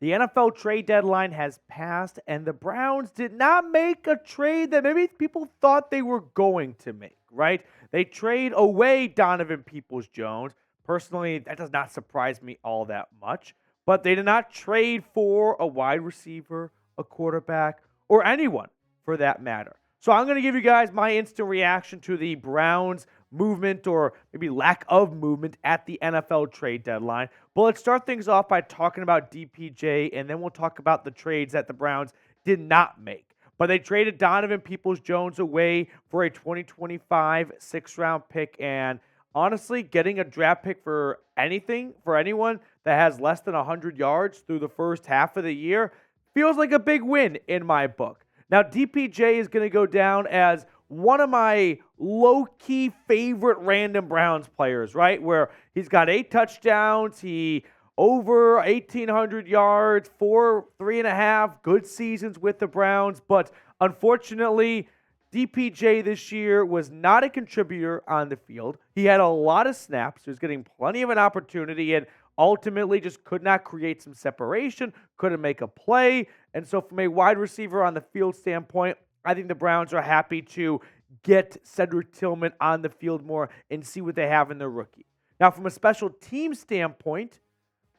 The NFL trade deadline has passed, and the Browns did not make a trade that maybe people thought they were going to make, right? They trade away Donovan Peoples-Jones. Personally, that does not surprise me all that much, but they did not trade for a wide receiver, a quarterback, or anyone for that matter. So I'm going to give you guys my instant reaction to the Browns movement or maybe lack of movement at the NFL trade deadline. But let's start things off by talking about DPJ, and then we'll talk about the trades that the Browns did not make. But they traded Donovan Peoples-Jones away for a 2025 sixth-round pick, and honestly, getting a draft pick for anything, for anyone that has less than 100 yards through the first half of the year feels like a big win in my book. Now, DPJ is going to go down as one of my low-key favorite random Browns players, right? Where he's got 8 touchdowns, he over 1,800 yards, 3.5 good seasons with the Browns. But unfortunately, DPJ this year was not a contributor on the field. He had a lot of snaps. He was getting plenty of an opportunity and ultimately just could not create some separation, couldn't make a play. And so from a wide receiver on the field standpoint, I think the Browns are happy to get Cedric Tillman on the field more and see what they have in their rookie. Now, from a special team standpoint,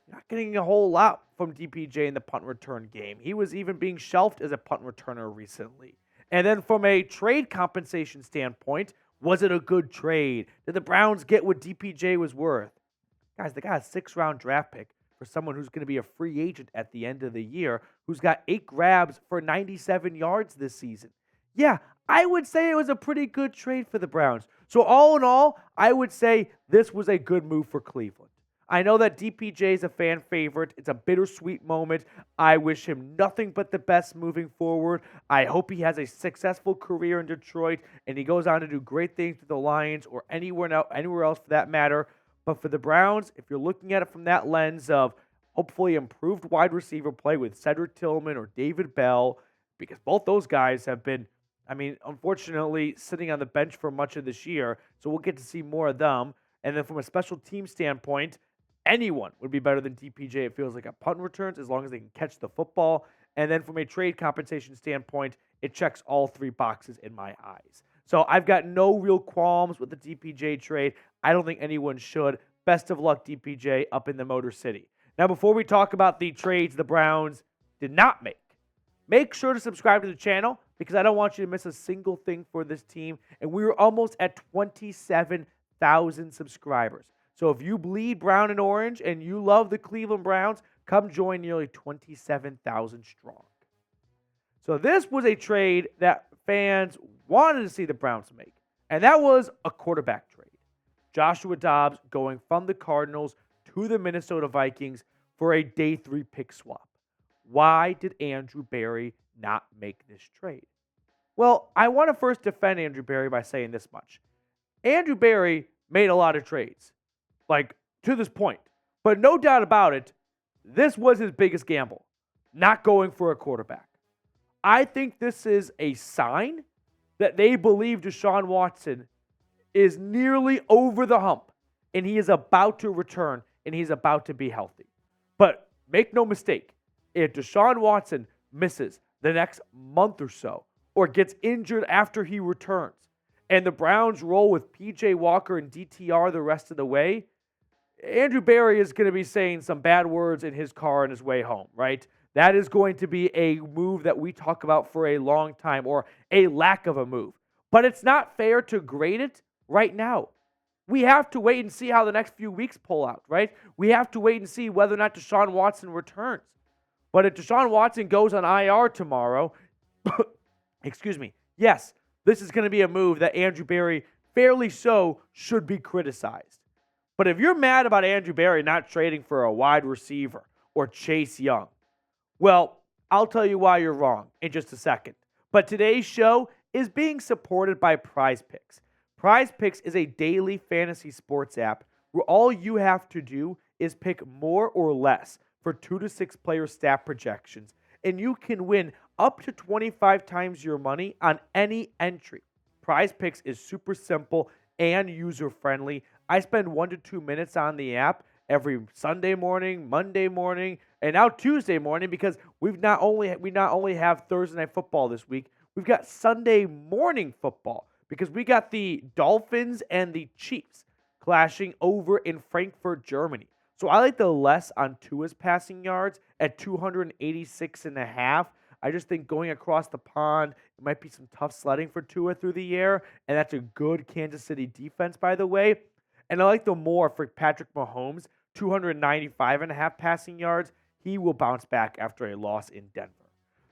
not getting a whole lot from DPJ in the punt return game. He was even being shelved as a punt returner recently. And then from a trade compensation standpoint, was it a good trade? Did the Browns get what DPJ was worth? Guys, they got a 6th-round draft pick for someone who's going to be a free agent at the end of the year, who's got 8 grabs for 97 yards this season. Yeah, I would say it was a pretty good trade for the Browns. So all in all, I would say this was a good move for Cleveland. I know that DPJ is a fan favorite. It's a bittersweet moment. I wish him nothing but the best moving forward. I hope he has a successful career in Detroit and he goes on to do great things with the Lions or anywhere else for that matter. But for the Browns, if you're looking at it from that lens of hopefully improved wide receiver play with Cedric Tillman or David Bell, because both those guys have been, unfortunately, sitting on the bench for much of this year, so we'll get to see more of them. And then from a special team standpoint, anyone would be better than DPJ, it feels like, at punt returns as long as they can catch the football. And then from a trade compensation standpoint, it checks all 3 boxes in my eyes. So I've got no real qualms with the DPJ trade. I don't think anyone should. Best of luck, DPJ, up in the Motor City. Now, before we talk about the trades the Browns did not make sure to subscribe to the channel because I don't want you to miss a single thing for this team. And we were almost at 27,000 subscribers. So if you bleed brown and orange and you love the Cleveland Browns, come join nearly 27,000 strong. So this was a trade that fans wanted to see the Browns make, and that was a quarterback trade. Joshua Dobbs going from the Cardinals to the Minnesota Vikings for a day 3 pick swap. Why did Andrew Berry not make this trade? Well, I want to first defend Andrew Berry by saying this much. Andrew Berry made a lot of trades, to this point. But no doubt about it, this was his biggest gamble, not going for a quarterback. I think this is a sign that they believe Deshaun Watson is nearly over the hump, and he is about to return, and he's about to be healthy. But make no mistake, if Deshaun Watson misses the next month or so, or gets injured after he returns, and the Browns roll with P.J. Walker and DTR the rest of the way, Andrew Berry is going to be saying some bad words in his car on his way home, right? That is going to be a move that we talk about for a long time, or a lack of a move. But it's not fair to grade it right now. We have to wait and see how the next few weeks pull out, right? We have to wait and see whether or not Deshaun Watson returns. But if Deshaun Watson goes on IR tomorrow, yes, this is going to be a move that Andrew Berry, fairly so, should be criticized. But if you're mad about Andrew Berry not trading for a wide receiver or Chase Young, well, I'll tell you why you're wrong in just a second. But today's show is being supported by Prize Picks. Prize Picks is a daily fantasy sports app where all you have to do is pick more or less for 2 to 6 player stat projections, and you can win up to 25 times your money on any entry. Prize Picks is super simple and user-friendly. I spend 1 to 2 minutes on the app, every Sunday morning, Monday morning, and now Tuesday morning, because we not only have Thursday night football this week, we've got Sunday morning football because we got the Dolphins and the Chiefs clashing over in Frankfurt, Germany. So I like the less on Tua's passing yards at 286.5. I just think going across the pond, it might be some tough sledding for Tua through the air, and that's a good Kansas City defense, by the way. And I like the more for Patrick Mahomes, 295.5 passing yards. He will bounce back after a loss in Denver.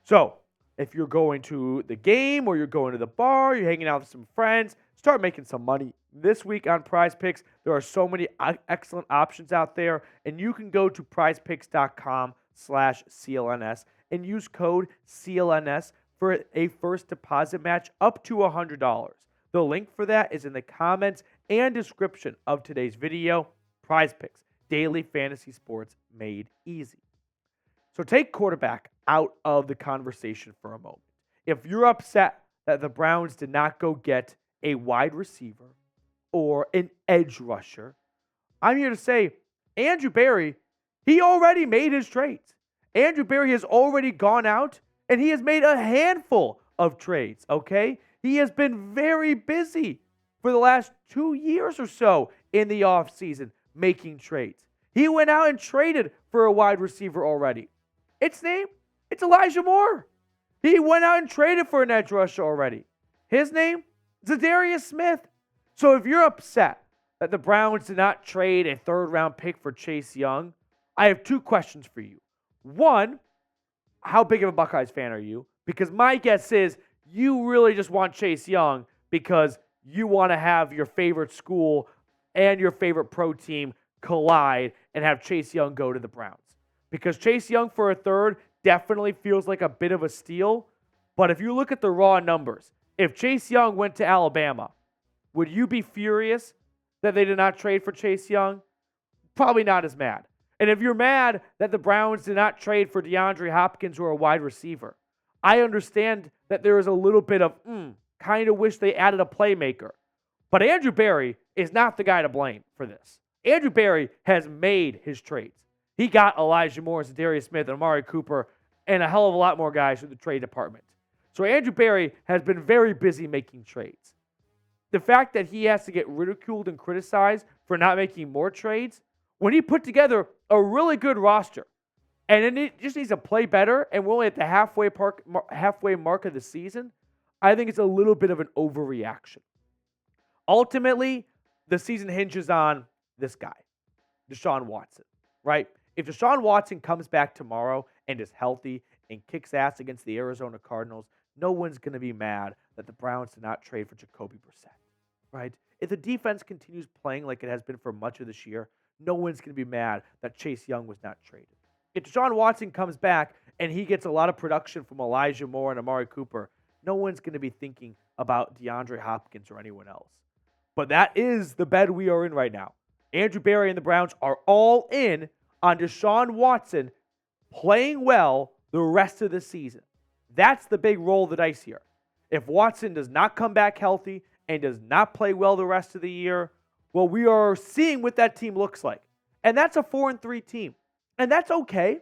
So if you're going to the game or you're going to the bar, you're hanging out with some friends, start making some money this week on Prize Picks. There are so many excellent options out there, and you can go to prizepicks.com/CLNS and use code CLNS for a first deposit match up to $100. The link for that is in the comments and description of today's video. Prize Picks, daily fantasy sports made easy. So take quarterback out of the conversation for a moment. If you're upset that the Browns did not go get a wide receiver or an edge rusher, I'm here to say Andrew Berry, he already made his trades. Andrew Berry has already gone out and he has made a handful of trades, okay? He has been very busy for the last 2 years or so in the offseason making trades. He went out and traded for a wide receiver already. It's Elijah Moore. He went out and traded for an edge rusher already. His name, Zadarius Smith. So if you're upset that the Browns did not trade a third-round pick for Chase Young, I have two questions for you. One, how big of a Buckeyes fan are you? Because my guess is you really just want Chase Young because you want to have your favorite school and your favorite pro team collide and have Chase Young go to the Browns. Because Chase Young for a third definitely feels like a bit of a steal. But if you look at the raw numbers, if Chase Young went to Alabama, would you be furious that they did not trade for Chase Young? Probably not as mad. And if you're mad that the Browns did not trade for DeAndre Hopkins or a wide receiver, I understand that there is a little bit of, kind of wish they added a playmaker. But Andrew Berry is not the guy to blame for this. Andrew Berry has made his trades. He got Elijah Moore, Zadarius Smith, and Amari Cooper, and a hell of a lot more guys through the trade department. So Andrew Berry has been very busy making trades. The fact that he has to get ridiculed and criticized for not making more trades, when he put together a really good roster, and it just needs to play better, and we're only at the halfway mark of the season, I think it's a little bit of an overreaction. Ultimately, the season hinges on this guy, Deshaun Watson, right? If Deshaun Watson comes back tomorrow and is healthy and kicks ass against the Arizona Cardinals, no one's going to be mad that the Browns did not trade for Jacoby Brissett, right? If the defense continues playing like it has been for much of this year, no one's going to be mad that Chase Young was not traded. If Deshaun Watson comes back and he gets a lot of production from Elijah Moore and Amari Cooper, no one's going to be thinking about DeAndre Hopkins or anyone else. But that is the bed we are in right now. Andrew Berry and the Browns are all in on Deshaun Watson playing well the rest of the season. That's the big roll of the dice here. If Watson does not come back healthy and does not play well the rest of the year, well, we are seeing what that team looks like. And that's a 4-3 team. And that's okay.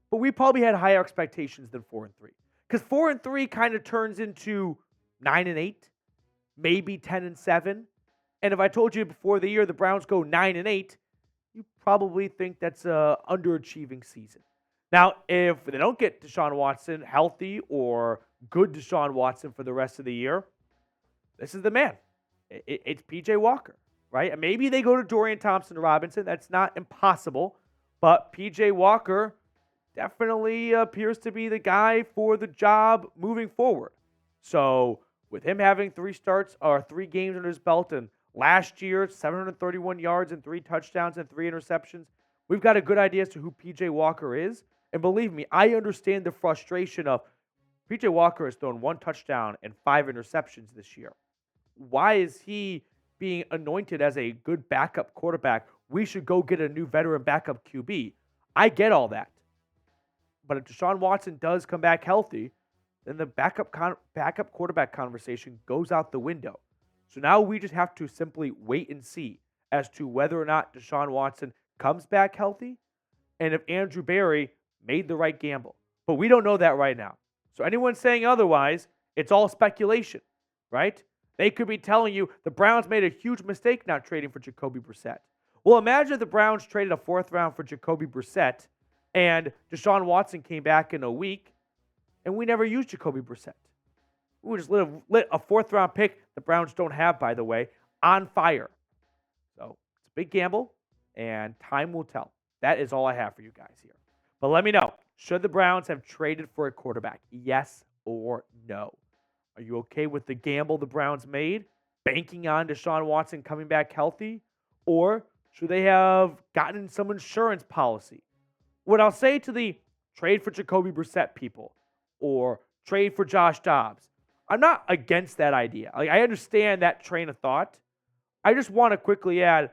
But we probably had higher expectations than 4-3. Because 4-3 kind of turns into 9-8, maybe 10-7. And if I told you before the year the Browns go 9-8, you probably think that's an underachieving season. Now, if they don't get Deshaun Watson healthy or good Deshaun Watson for the rest of the year, this is the man. It's P.J. Walker, right? And maybe they go to Dorian Thompson-Robinson. That's not impossible. But P.J. Walker definitely appears to be the guy for the job moving forward. So with him having 3 games under his belt, and last year, 731 yards and 3 touchdowns and 3 interceptions, we've got a good idea as to who P.J. Walker is. And believe me, I understand the frustration of P.J. Walker has thrown 1 touchdown and 5 interceptions this year. Why is he being anointed as a good backup quarterback? We should go get a new veteran backup QB. I get all that. But if Deshaun Watson does come back healthy, then the backup quarterback conversation goes out the window. So now we just have to simply wait and see as to whether or not Deshaun Watson comes back healthy and if Andrew Berry made the right gamble. But we don't know that right now. So anyone saying otherwise, it's all speculation, right? They could be telling you the Browns made a huge mistake not trading for Jacoby Brissett. Well, imagine if the Browns traded a fourth round for Jacoby Brissett and Deshaun Watson came back in a week and we never used Jacoby Brissett. We just lit a fourth round pick the Browns don't have, by the way, on fire. So it's a big gamble and time will tell. That is all I have for you guys here. But let me know, should the Browns have traded for a quarterback? Yes or no? Are you okay with the gamble the Browns made, banking on Deshaun Watson coming back healthy? Or should they have gotten some insurance policy? What I'll say to the trade for Jacoby Brissett people or trade for Josh Dobbs, I'm not against that idea. Like, I understand that train of thought. I just want to quickly add,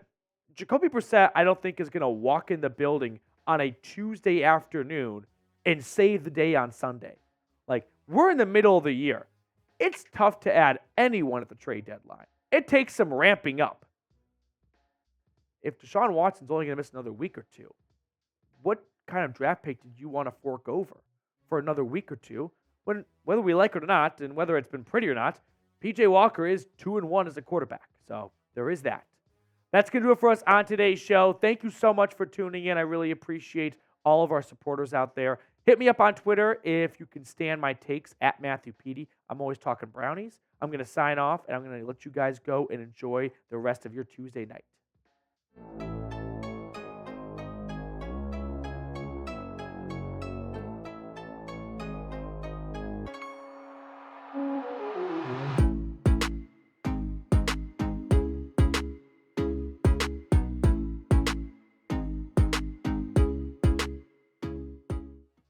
Jacoby Brissett, I don't think is going to walk in the building on a Tuesday afternoon and save the day on Sunday. Like, we're in the middle of the year. It's tough to add anyone at the trade deadline. It takes some ramping up. If Deshaun Watson's only going to miss another week or two, what kind of draft pick did you want to fork over for another week or two? When, whether we like it or not, and whether it's been pretty or not, PJ Walker is 2-1 as a quarterback. So there is that. That's going to do it for us on today's show. Thank you so much for tuning in. I really appreciate all of our supporters out there. Hit me up on Twitter if you can stand my takes at Matthew Petey. I'm always talking brownies. I'm going to sign off, and I'm going to let you guys go and enjoy the rest of your Tuesday night.